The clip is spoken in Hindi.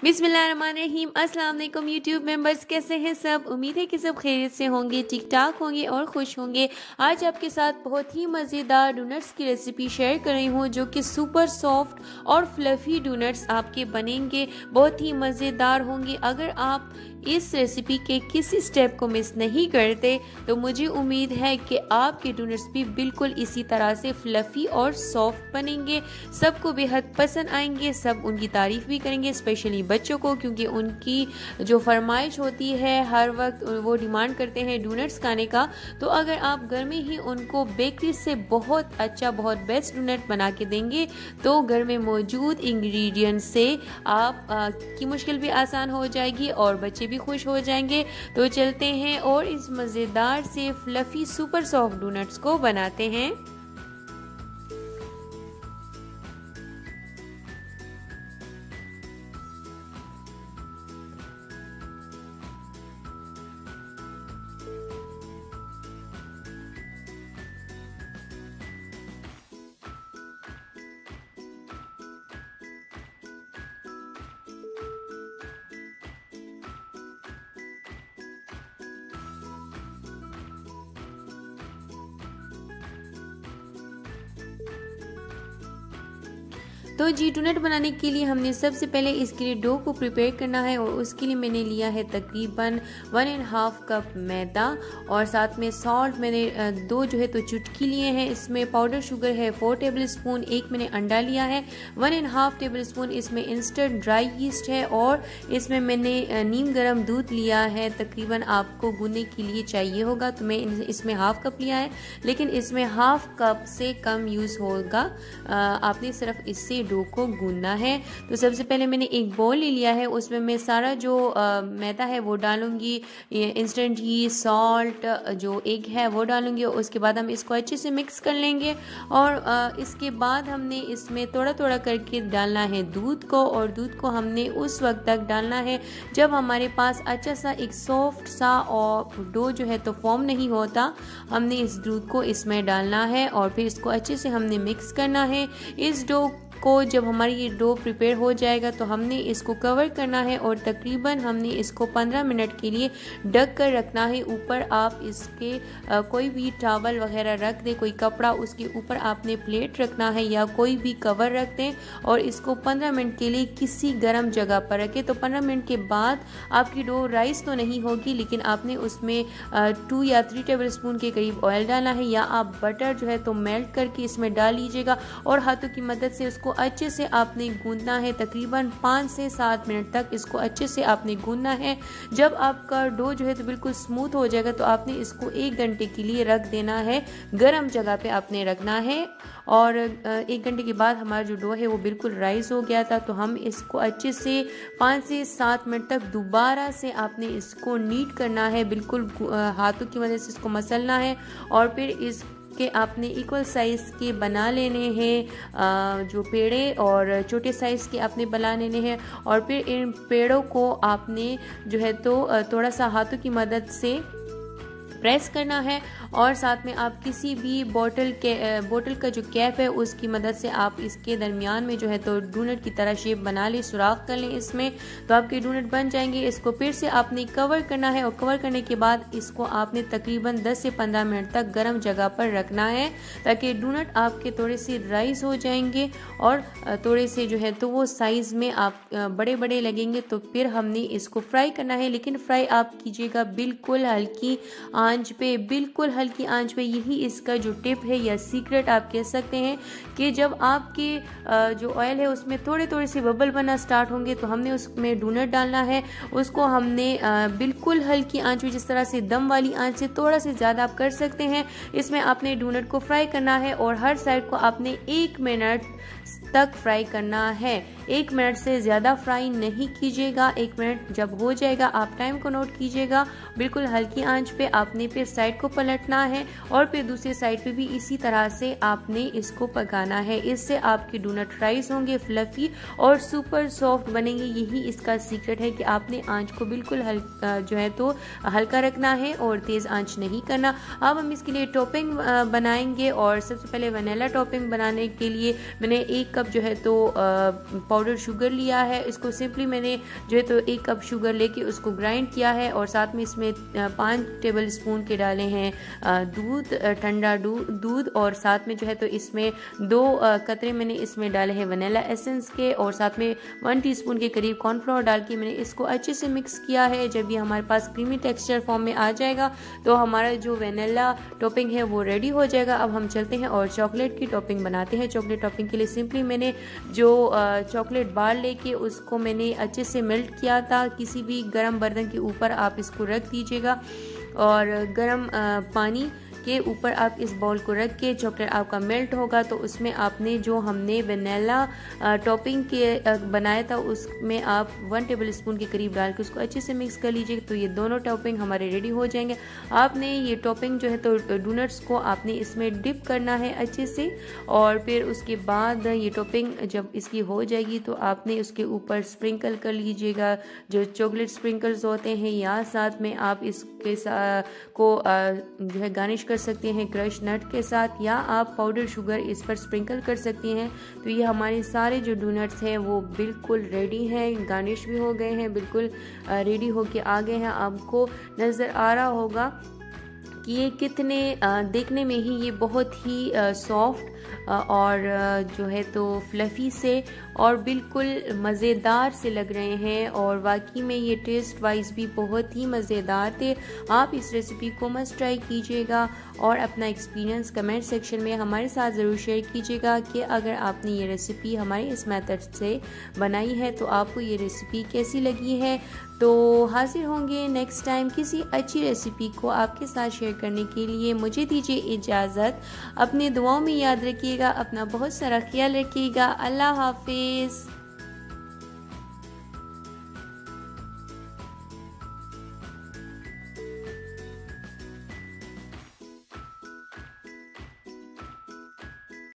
बिस्मिल्लाहिर्रहमानिर्रहीम। अस्सलाम वालेकुम यूट्यूब मेंबर्स, कैसे हैं सब। उम्मीद है कि सब खैरियत से होंगे, ठीक ठाक होंगे और खुश होंगे। आज आपके साथ बहुत ही मज़ेदार डोनट्स की रेसिपी शेयर कर रही हूँ, जो कि सुपर सॉफ्ट और फ्लफ़ी डोनट्स आपके बनेंगे, बहुत ही मज़ेदार होंगे। अगर आप इस रेसिपी के किसी स्टेप को मिस नहीं करते तो मुझे उम्मीद है कि आपके डोनट्स भी बिल्कुल इसी तरह से फ्लफ़ी और सॉफ्ट बनेंगे, सबको बेहद पसंद आएंगे, सब उनकी तारीफ़ भी करेंगे, स्पेशली बच्चों को, क्योंकि उनकी जो फरमाइश होती है हर वक्त वो डिमांड करते हैं डोनट्स खाने का। तो अगर आप घर में ही उनको बेकरी से बहुत अच्छा, बहुत बेस्ट डोनट बना के देंगे तो घर में मौजूद इंग्रेडिएंट्स से आप की मुश्किल भी आसान हो जाएगी और बच्चे भी खुश हो जाएंगे। तो चलते हैं और इस मज़ेदार से फ्लफ़ी सुपर सॉफ्ट डोनट्स को बनाते हैं। तो जी, डोनट बनाने के लिए हमने सबसे पहले इसके लिए डो को प्रिपेयर करना है और उसके लिए मैंने लिया है तकरीबन 1.5 कप मैदा और साथ में सॉल्ट मैंने 2 जो है तो चुटकी लिए हैं। इसमें पाउडर शुगर है 4 टेबल स्पून, एक मैंने अंडा लिया है, 1.5 टेबल स्पून इसमें इंस्टेंट ड्राई यीस्ट है और इसमें मैंने नीम गर्म दूध लिया है। तकरीबन आपको गूंदने के लिए चाहिए होगा तो मैं इसमें हाफ कप लिया है, लेकिन इसमें हाफ कप से कम यूज़ होगा। आपने सिर्फ इससे डो को गूंदना है। तो सबसे पहले मैंने एक बोल ले लिया है, उसमें मैं सारा जो मैदा है वो डालूंगी, इंस्टेंट यीस्ट, सॉल्ट, जो एग है वो डालूंगी। उसके बाद हम इसको अच्छे से मिक्स कर लेंगे और इसके बाद हमने इसमें थोड़ा थोड़ा करके डालना है दूध को, और दूध को हमने उस वक्त तक डालना है जब हमारे पास अच्छा सा एक सॉफ्ट सा और डो जो है तो फॉर्म नहीं होता। हमने इस दूध को इसमें डालना है और फिर इसको अच्छे से हमने मिक्स करना है। इस डो को जब हमारी ये डो प्रिपेयर हो जाएगा तो हमने इसको कवर करना है और तकरीबन हमने इसको 15 मिनट के लिए ढक कर रखना है। ऊपर आप इसके कोई भी टॉवल वगैरह रख दें, कोई कपड़ा, उसके ऊपर आपने प्लेट रखना है या कोई भी कवर रख दें और इसको 15 मिनट के लिए किसी गर्म जगह पर रखें। तो 15 मिनट के बाद आपकी डो राइस तो नहीं होगी, लेकिन आपने उसमें 2 या 3 टेबल स्पून के करीब ऑयल डालना है या आप बटर जो है तो मेल्ट करके इसमें डाल लीजिएगा और हाथों की मदद से उसको अच्छे से आपने गूंदना है। तकरीबन 5 से 7 मिनट तक इसको अच्छे से आपने गूंदना है। जब आपका डो जो है तो बिल्कुल स्मूथ हो जाएगा तो आपने इसको 1 घंटे के लिए रख देना है, गर्म जगह पे आपने रखना है। और 1 घंटे के बाद हमारा जो डो है वो बिल्कुल राइस हो गया था। तो हम इसको अच्छे से 5 से 7 मिनट तक दोबारा से आपने इसको नीट करना है, बिल्कुल हाथों की मदद से इसको मसलना है और फिर इस के आपने इक्वल साइज़ के बना लेने हैं, जो पेड़े और छोटे साइज़ के आपने बना लेने हैं। और फिर इन पेड़ों को आपने जो है तो थोड़ा सा हाथों की मदद से प्रेस करना है और साथ में आप किसी भी बोतल का जो कैप है उसकी मदद से आप इसके दरमियान में जो है तो डोनट की तरह शेप बना लें, सुराख कर लें इसमें, तो आपके डोनट बन जाएंगे। इसको फिर से आपने कवर करना है और कवर करने के बाद इसको आपने तकरीबन 10 से 15 मिनट तक गर्म जगह पर रखना है ताकि डोनट आपके थोड़े से राइस हो जाएंगे और थोड़े से जो है तो वो साइज़ में आप बड़े बड़े लगेंगे। तो फिर हमने इसको फ्राई करना है, लेकिन फ्राई आप कीजिएगा बिल्कुल हल्की आंच पे, बिल्कुल हल्की आंच पे। यही इसका जो टिप है या सीक्रेट आप कह सकते हैं कि जब आपके जो ऑयल है उसमें थोड़े थोड़े से बबल बनना स्टार्ट होंगे तो हमने उसमें डोनट डालना है। उसको हमने बिल्कुल हल्की आंच पे, जिस तरह से दम वाली आंच से थोड़ा से ज़्यादा आप कर सकते हैं, इसमें आपने डोनट को फ्राई करना है और हर साइड को आपने 1 मिनट तक फ्राई करना है। 1 मिनट से ज़्यादा फ्राई नहीं कीजिएगा। 1 मिनट जब हो जाएगा आप टाइम को नोट कीजिएगा। बिल्कुल हल्की आंच पे आपने फिर साइड को पलटना है और फिर दूसरी साइड पे भी इसी तरह से आपने इसको पकाना है। इससे आपके डोनट राइस होंगे, फ्लफी और सुपर सॉफ्ट बनेंगे। यही इसका सीक्रेट है कि आपने आंच को बिल्कुल जो है तो हल्का रखना है और तेज़ आंच नहीं करना। अब हम इसके लिए टॉपिंग बनाएंगे और सबसे पहले वनीला टॉपिंग बनाने के लिए मैंने 1 कप जो है तो पाउडर शुगर लिया है, इसको सिंपली मैंने जो है तो 1 कप शुगर लेके उसको ग्राइंड किया है और साथ में इसमें 5 टेबल स्पून के डाले हैं दूध, ठंडा दूध, और साथ में जो है तो इसमें 2 कतरे मैंने इसमें डाले हैं वनीला एसेंस के, और साथ में 1 टीस्पून के करीब कॉर्नफ्लोर डाल के मैंने इसको अच्छे से मिक्स किया है। जब ये हमारे पास क्रीमी टेक्सचर फॉर्म में आ जाएगा तो हमारा जो वनीला टॉपिंग है वो रेडी हो जाएगा। अब हम चलते हैं और चॉकलेट की टॉपिंग बनाते हैं। चॉकलेट टॉपिंग के लिए सिंपली मैंने जो चॉकलेट बार लेके उसको मैंने अच्छे से मेल्ट किया था। किसी भी गर्म बर्तन के ऊपर आप इसको रख दीजिएगा और गर्म पानी के ऊपर आप इस बॉल को रख के चॉकलेट आपका मेल्ट होगा तो उसमें आपने जो हमने वनीला टॉपिंग के बनाया था उसमें आप 1 टेबल स्पून के करीब डाल के उसको अच्छे से मिक्स कर लीजिए। तो ये दोनों टॉपिंग हमारे रेडी हो जाएंगे। आपने ये टॉपिंग जो है तो डोनट्स को आपने इसमें डिप करना है अच्छे से, और फिर उसके बाद ये टॉपिंग जब इसकी हो जाएगी तो आपने उसके ऊपर स्प्रिंकल कर लीजिएगा जो चॉकलेट स्प्रिंकल्स होते हैं, या साथ में आप इसके को जो है गार्निश कर सकते हैं क्रश नट के साथ, या आप पाउडर शुगर इस पर स्प्रिंकल कर सकते हैं। तो ये हमारे सारे जो डोनट्स हैं वो बिल्कुल रेडी हैं, गार्निश भी हो गए हैं, बिल्कुल रेडी होके आ गए हैं। आपको नज़र आ रहा होगा कि ये कितने देखने में ही ये बहुत ही सॉफ्ट और जो है तो फ्लफ़ी से और बिल्कुल मज़ेदार से लग रहे हैं, और वाकई में ये टेस्ट वाइज भी बहुत ही मज़ेदार थे। आप इस रेसिपी को मस्ट ट्राई कीजिएगा और अपना एक्सपीरियंस कमेंट सेक्शन में हमारे साथ ज़रूर शेयर कीजिएगा कि अगर आपने ये रेसिपी हमारे इस मेथड से बनाई है तो आपको ये रेसिपी कैसी लगी है। तो हाजिर होंगे नेक्स्ट टाइम किसी अच्छी रेसिपी को आपके साथ शेयर करने के लिए। मुझे दीजिए इजाज़त, अपने दुआओं में याद रखिएगा, अपना बहुत सारा ख्याल रखिएगा। अल्लाह हाफिज़।